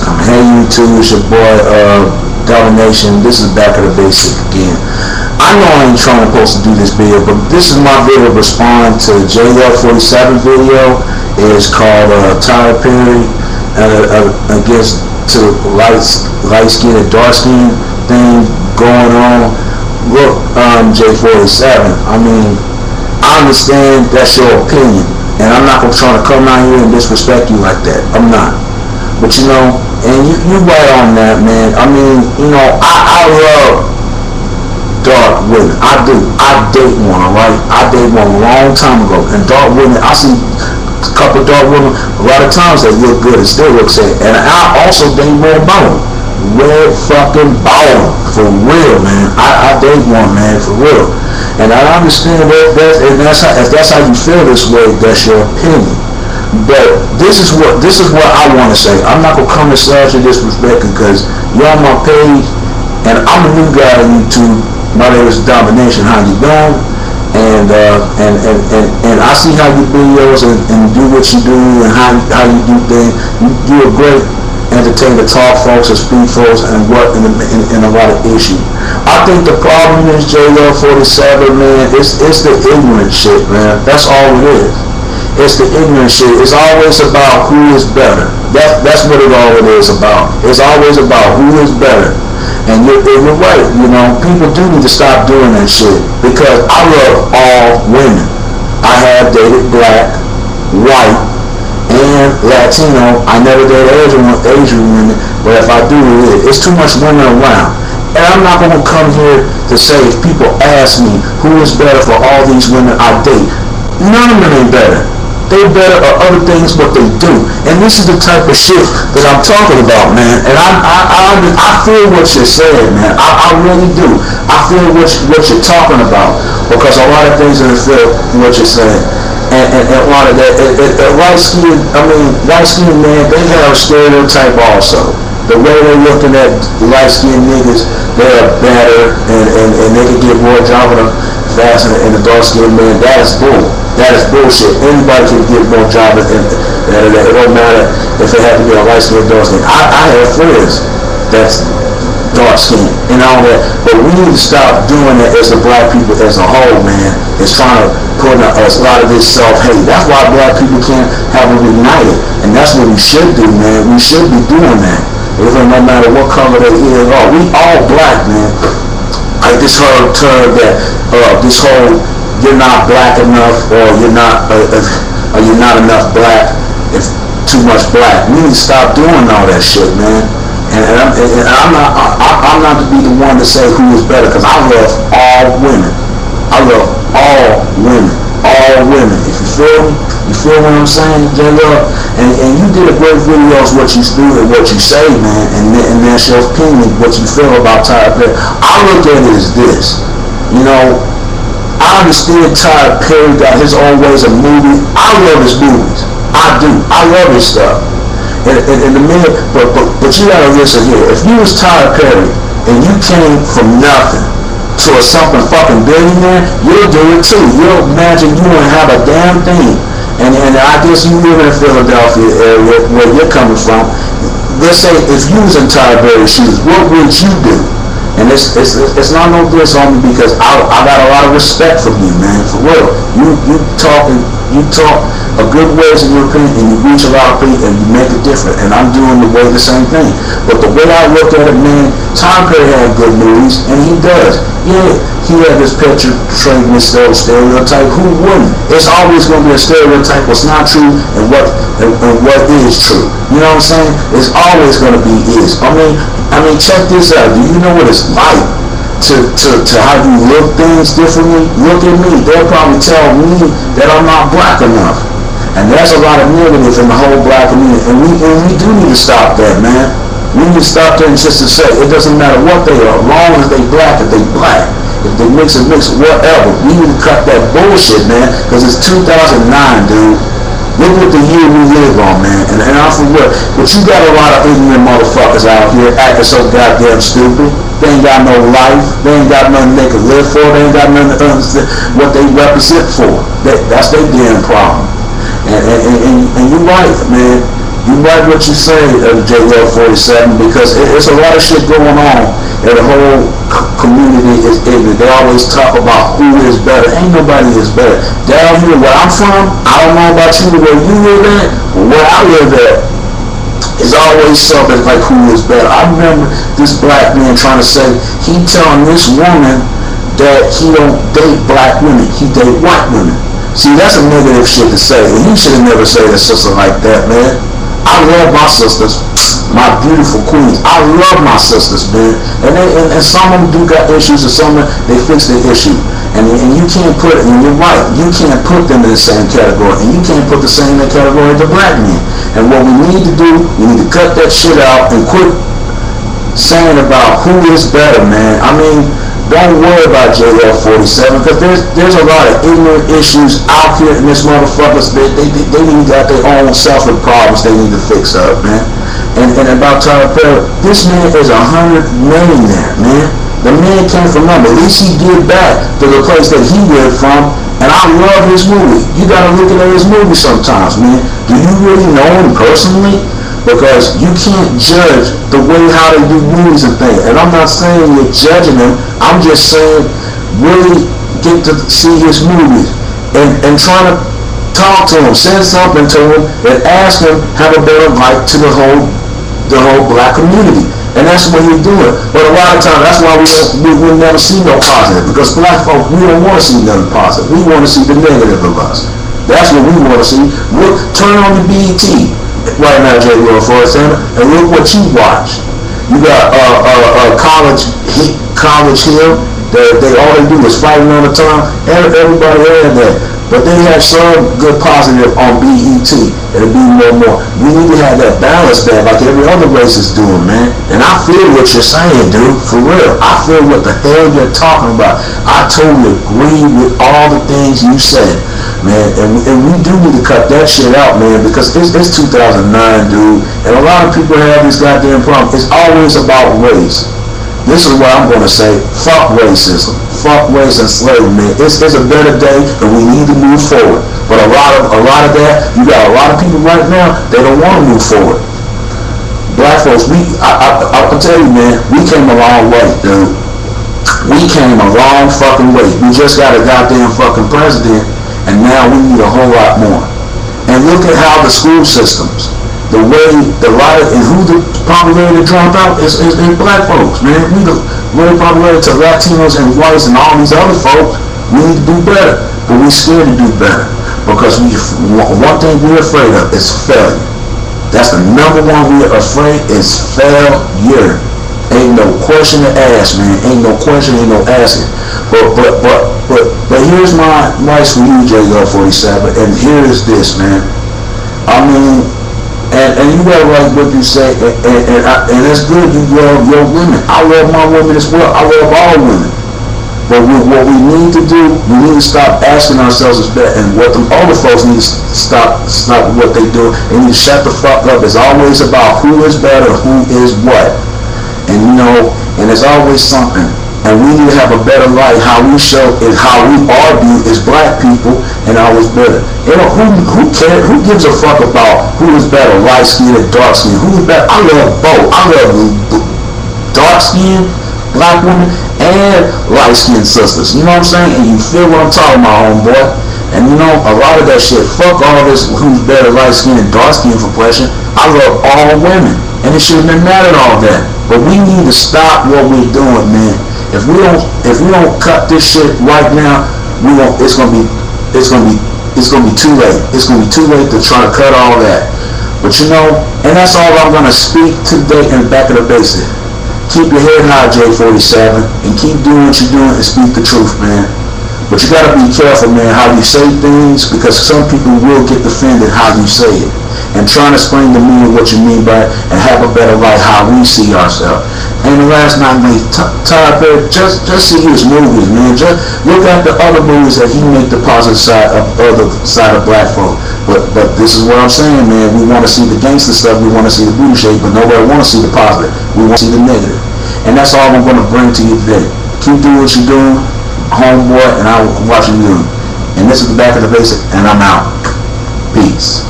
Hey YouTube, it's your boy Domination. This is Back of the Basic again. I know I ain't trying to supposed to do this video, but this is my video to respond to JL47 video. It's called Tyler Perry against to light skin and dark skin thing going on. Look, J47, I mean, I understand that's your opinion, and I'm not gonna try to come out here and disrespect you like that. I'm not. But you know, and you right on that, man. I mean, you know, I love dark women. I do. I date one, alright? I dated one a long time ago. And dark women, I see a couple of dark women, a lot of times they look good and still look sad. And I also date red bone. Red fucking bone. For real, man. I date one, man, for real. And I understand that, if that's how you feel this way, that's your opinion. But this is what I want to say. I'm not gonna come and slash you disrespect because you're on my page, and I'm a new guy on YouTube. My name is Domination. How you doing? And I see how you videos and do what you do and how you do things. You're a great entertainer, talk folks and speak folks and work in a lot of issues. I think the problem is JL47, man. It's the ignorant shit, man. That's all it is. It's the ignorant shit. It's always about who is better. That's what it always is about. It's always about who is better. And you're right. You know, people do need to stop doing that shit because I love all women. I have dated black, white, and Latino. I never dated Asian women, but if I do, it's too much women around. And I'm not going to come here to say if people ask me who is better for all these women I date. None of them ain't better. They better at other things what they do. And this is the type of shit that I'm talking about, man. And I feel what you're saying, man. I really do. I feel what you're talking about. Because a lot of things in the field, what you're saying. And a lot of that, light skin man, they have a stereotype also. The way they're looking at light-skinned niggas, they're better and they can get more job faster than the dark-skinned man. That is bull. That is bullshit. Anybody can get more job and it don't matter if they have to be a light-skinned, dark-skinned. I have friends that's dark-skinned and all that, but we need to stop doing that as the black people as a whole, man. It's trying to put a lot of this self-hate. That's why black people can't have them united, and that's what we should do, man. We should be doing that. Even no matter what color they is, we all black, man. Like this whole term that this whole you're not black enough or you're not enough black, if too much black. We need to stop doing all that shit, man. And I'm not to be the one to say who is better, because I love all women. I love all women. All women. If you feel me, you feel what I'm saying, J-Love? And you did a great video of what you do and what you say, man, and that's your opinion, what you feel about Tyler Perry. I look at it as this. You know, I understand Tyler Perry got his own ways of moving. I love his movies. I do. I love his stuff. And the minute, but you gotta listen here. If you was Tyler Perry and you came from nothing to a something fucking billionaire, you'll do it too. You'll imagine you won't have a damn thing. And I guess you live in the Philadelphia area where you're coming from. Let's say if you was in Tyler Perry's shoes, what would you do? And it's not no diss on me because I got a lot of respect from you, man, for real. You talk a good ways in your opinion, and you reach a lot of people and you make it different. And I'm doing the same thing. But the way I look at it, man, Tyler Perry had good movies, and he does. Yeah, he had this picture portraying this stereotype. Who wouldn't? It's always going to be a stereotype what's not true and what is true. You know what I'm saying? It's always going to be is. I mean, check this out. Do you know what it's like to how you look things differently? Look at me. They'll probably tell me that I'm not black enough. And there's a lot of negative in the whole black community. And we do need to stop that, man. We need to stop that and just to say, it doesn't matter what they are, as long as they black, if they black. If they mix, whatever. We need to cut that bullshit, man, because it's 2009, dude. Look what the year we live on, man. And I'm for real. But you got a lot of ignorant motherfuckers out here acting so goddamn stupid. They ain't got no life. They ain't got nothing they can live for. They ain't got nothing to understand what they represent for. That's their damn problem. And you're right, man. You like what you say, JL47, because it's a lot of shit going on, and the whole community is ignorant. They always talk about who is better. Ain't nobody is better. Down here where I'm from, I don't know about you, where you live at, but where I live at, it's always something like who is better. I remember this black man trying to say, he telling this woman that he don't date black women, he date white women. See, that's a negative shit to say, and you should have never said a sister like that, man. I love my sisters, my beautiful queens. I love my sisters, man. And some of them do got issues, and some of them, they fix their issue. And you can't put, and you're right, you can't put them in the same category, and you can't put the same category to black men. And what we need to do, we need to cut that shit out and quit saying about who is better, man. I mean, don't worry about JL47, because there's a lot of ignorant issues out here in this motherfuckers. They need got their own selfish problems they need to fix up, man. And about Tyler Perry, this man is 100 millionaire, man. The man came from nothing. At least he give back to the place that he lived from. And I love his movie. You gotta look at his movie sometimes, man. Do you really know him personally? Because you can't judge the way how they do movies and things. And I'm not saying you're judging them. I'm just saying really get to see his movies and try to talk to him, send something to him, and ask him have a better life to the whole black community. And that's what he's doing. But a lot of times, that's why we never see no positive. Because black folks, we don't want to see nothing positive. We want to see the negative of us. That's what we want to see. Look, turn on the BET right now, JL47, and look what you watch. You got College Hill. They all they do is fighting on the time. Everybody had that. But they have some good positive on BET. It'll be more. We need to have that balance back like every other race is doing, man. And I feel what you're saying, dude. For real. I feel what the hell you're talking about. I totally agree with all the things you said, man. And we do need to cut that shit out, man, because it's 2009, dude. And a lot of people have this goddamn problem. It's always about race. This is what I'm going to say. Fuck racism. Fuck race and slavery, man. It's a better day, and we need to move forward. But a lot of that, you got a lot of people right now, they don't want to move forward. Black folks, I can tell you, man, we came a long way, dude. We came a long fucking way. We just got a goddamn fucking president, and now we need a whole lot more. And look at how the school systems, the way, and who the popularity to drop out is black folks, man. We the very popularity to Latinos and whites and all these other folks. We need to do better, but we're scared to do better because one thing we're afraid of is failure. That's the number one we're afraid is failure. Ain't no question to ask, man. Ain't no question, ain't no asking. But here's my advice for you, JL47, and here is this, man. I mean. And you gotta like what you say, and it's good you love your women. I love my women as well. I love all women. But what we need to do, we need to stop asking ourselves is better, and what the older folks need to stop what they do. They need to shut the fuck up. It's always about who is better, who is what, and you know, and it's always something. And we need to have a better life. How we show and how we are viewed as black people, and always better. You know, who cares? Who gives a fuck about who is better, light skin and dark skin? Who is better? I love both. I love dark skin black women and light skinned sisters. You know what I'm saying? And you feel what I'm talking about, homeboy. And you know, a lot of that shit. Fuck all this. Who's better, light skin and dark skin for pleasure? I love all women, and it shouldn't have mattered all that. But we need to stop what we're doing, man. If we don't cut this shit right now, it's gonna be too late. It's gonna be too late to try to cut all that. But you know, and that's all I'm gonna speak today in back of the basic. Keep your head high, J47, and keep doing what you're doing and speak the truth, man. But you gotta be careful, man, how you say things, because some people will get offended how you say it. And trying to explain to me what you mean by it and have a better life how we see ourselves. And the last night, man, Tyler Perry, just see his movies, man. Just look at the other movies that he made the positive side of black folk. But this is what I'm saying, man. We want to see the gangster stuff. We want to see the booty shake, but nobody want to see the positive. We want to see the negative. And that's all I'm going to bring to you today. Keep doing what you're doing, homeboy, and I'm watching you. And this is the back of the basic, and I'm out. Peace.